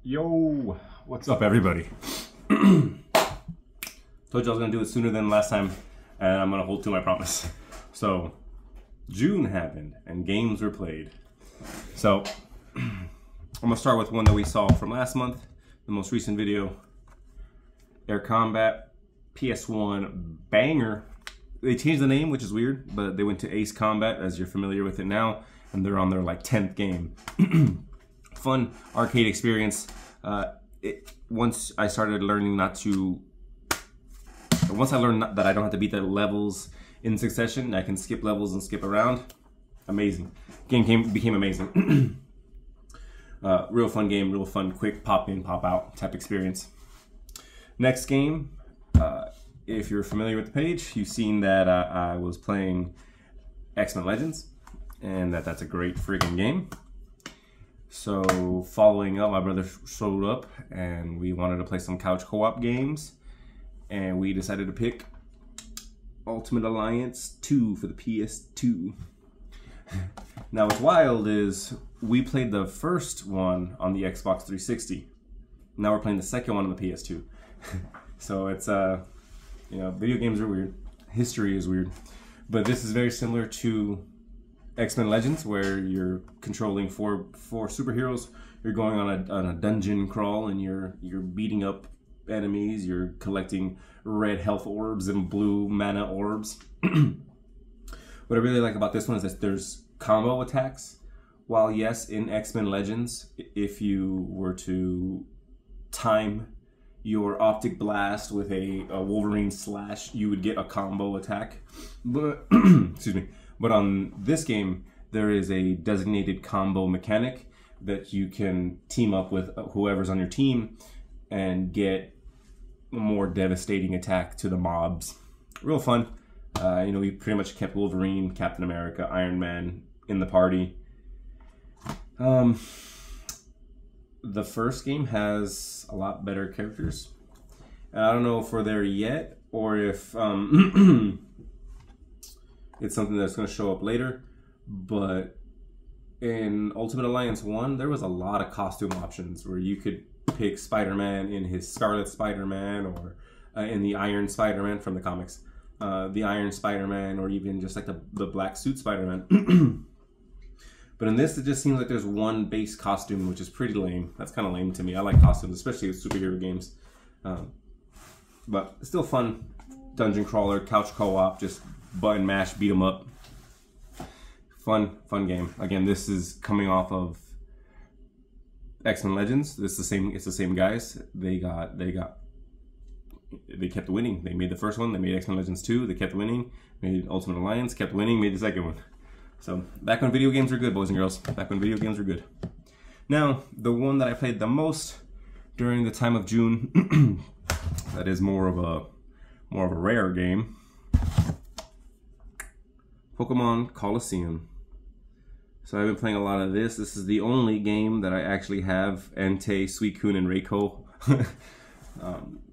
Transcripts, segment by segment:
Yo, what's up everybody? Told you I was gonna do it sooner than last time, and I'm gonna hold to my promise. So, June happened, and games were played. So, I'm gonna start with one that we saw from last month, the most recent video. Air Combat, PS1 banger. They changed the name, which is weird, but they went to Ace Combat, as you're familiar with it now, and they're on their like 10th game. Fun arcade experience. Once I started learning that I don't have to beat the levels in succession, I can skip levels and skip around. Amazing. Game became amazing. Real fun game, real fun, quick pop in, pop out type experience. Next game, if you're familiar with the page, you've seen that I was playing X-Men Legends, and that's a great friggin' game. So following up, my brother showed up and we wanted to play some couch co-op games, and we decided to pick Ultimate Alliance 2 for the PS2. Now what's wild is we played the first one on the Xbox 360. Now we're playing the second one on the PS2. So it's video games are weird. History is weird. But this is very similar to X-Men Legends, where you're controlling four superheroes. You're going on a dungeon crawl, and you're beating up enemies. You're collecting red health orbs and blue mana orbs. What I really like about this one is that there's combo attacks. While yes, in X-Men Legends, if you were to time your optic blast with a Wolverine slash, you would get a combo attack. But excuse me. But on this game, there is a designated combo mechanic that you can team up with whoever's on your team and get a more devastating attack to the mobs. Real fun. We pretty much kept Wolverine, Captain America, Iron Man in the party. The first game has a lot better characters. And I don't know if we're there yet, or if it's something that's going to show up later, but in Ultimate Alliance 1, there was a lot of costume options where you could pick Spider-Man in his Scarlet Spider-Man, or in the Iron Spider-Man from the comics, the Iron Spider-Man, or even just like the black suit Spider-Man. But in this, it just seems like there's one base costume, which is pretty lame. That's kind of lame to me. I like costumes, especially with superhero games. But it's still fun. Dungeon crawler, couch co-op, just button mash, beat 'em up. Fun game. Again, this is coming off of X-Men Legends. It's the same guys. They kept winning. They made the first one. They made X-Men Legends 2. They kept winning. Made Ultimate Alliance. Kept winning. Made the second one. So back when video games were good, boys and girls. Back when video games were good. Now the one that I played the most during the time of June, that is more of a rare game. Pokemon Colosseum. So I've been playing a lot of this. This is the only game that I actually have Entei, Suicune, and Raikou.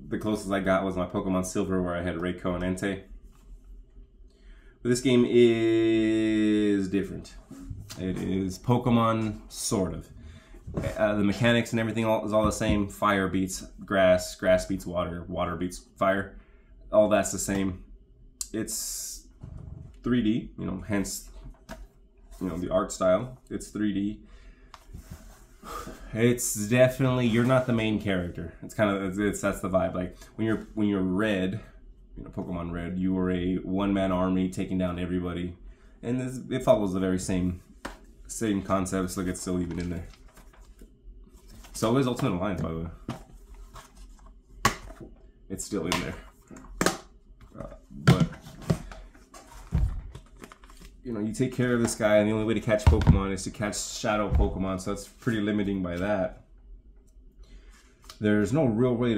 The closest I got was my Pokemon Silver, where I had Raikou and Entei. But this game is different. It is Pokemon, sort of. The mechanics and everything is all the same. Fire beats grass, grass beats water, water beats fire. All that's the same. It's 3D, hence, the art style. It's 3D. It's definitely, you're not the main character. It's kind of, that's the vibe. Like when you're Red, Pokemon Red, you are a one-man army taking down everybody, and it follows the very same concepts. Look, it's still even in there. So is Ultimate Alliance, by the way. It's still in there. But you take care of this guy, and the only way to catch Pokemon is to catch Shadow Pokemon, so that's pretty limiting by that. There's no real way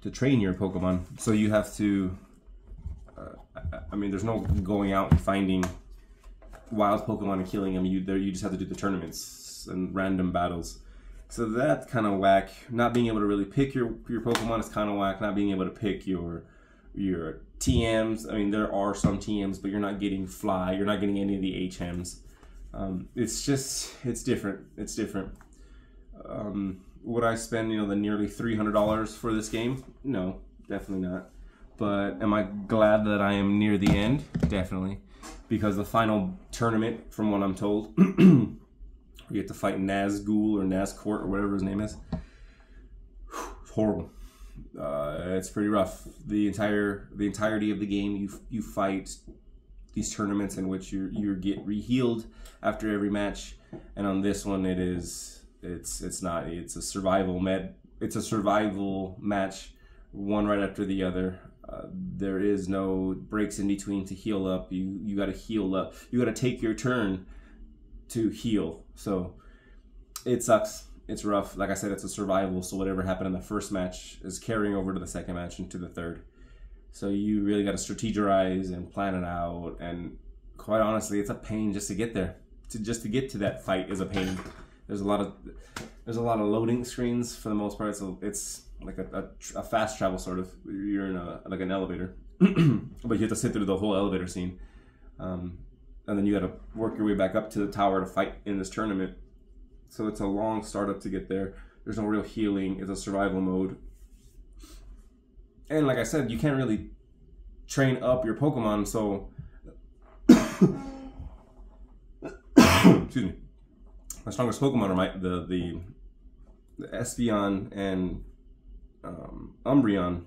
to train your Pokemon, so you have to. There's no going out and finding wild Pokemon and killing them. You just have to do the tournaments and random battles. So that's kind of whack. Not being able to really pick your Pokemon is kind of whack. Not being able to pick your TMs. There are some TMs, but you're not getting Fly. You're not getting any of the HMs. It's different. It's different. Would I spend, the nearly $300 for this game? No, definitely not. But am I glad that I am near the end? Definitely. Because the final tournament, from what I'm told, you get to fight Nazgul or Nazcourt or whatever his name is. It's horrible. It's pretty rough. The entirety of the game, you fight these tournaments in which you get re-healed after every match, and on this one it's a survival match, one right after the other. There is no breaks in between to heal up. You got to heal up. You got to take your turn to heal. So it sucks. It's rough. Like I said, it's a survival. So whatever happened in the first match is carrying over to the second match and to the third. So you really got to strategize and plan it out. And quite honestly, it's a pain just to get there. Just to get to that fight is a pain. There's a lot of loading screens for the most part. So it's like a fast travel sort of. You're in an elevator, but you have to sit through the whole elevator scene, and then you got to work your way back up to the tower to fight in this tournament. So it's a long startup to get there. There's no real healing. It's a survival mode, and like I said, you can't really train up your Pokemon. So, excuse me. My strongest Pokemon are the Espeon and Umbreon,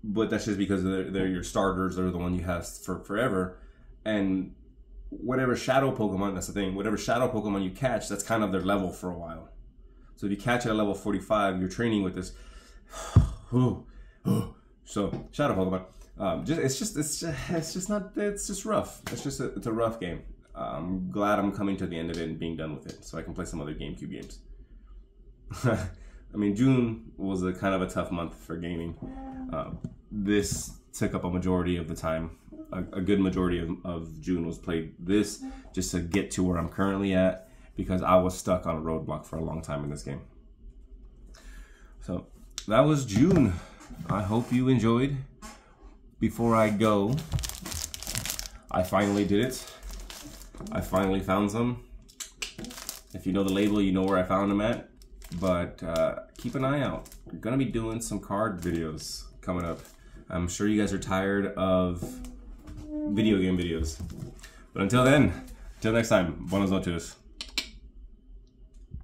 but that's just because they're your starters. They're the one you have for forever, and whatever shadow Pokemon, that's the thing, whatever shadow Pokemon you catch, that's kind of their level for a while. So if you catch it at level 45, you're training with this. So shadow Pokemon, it's just rough. It's a rough game. I'm glad I'm coming to the end of it and being done with it, so I can play some other GameCube games. I mean, June was a kind of a tough month for gaming. This took up a majority of the time. A good majority of June was played this just to get to where I'm currently at, because I was stuck on a roadblock for a long time in this game. So that was June. I hope you enjoyed. Before I go, I finally did it. I finally found some. If you know the label, you know where I found them at. But keep an eye out. We're gonna be doing some card videos coming up. I'm sure you guys are tired of video game videos. But until then, until next time, buenas noches.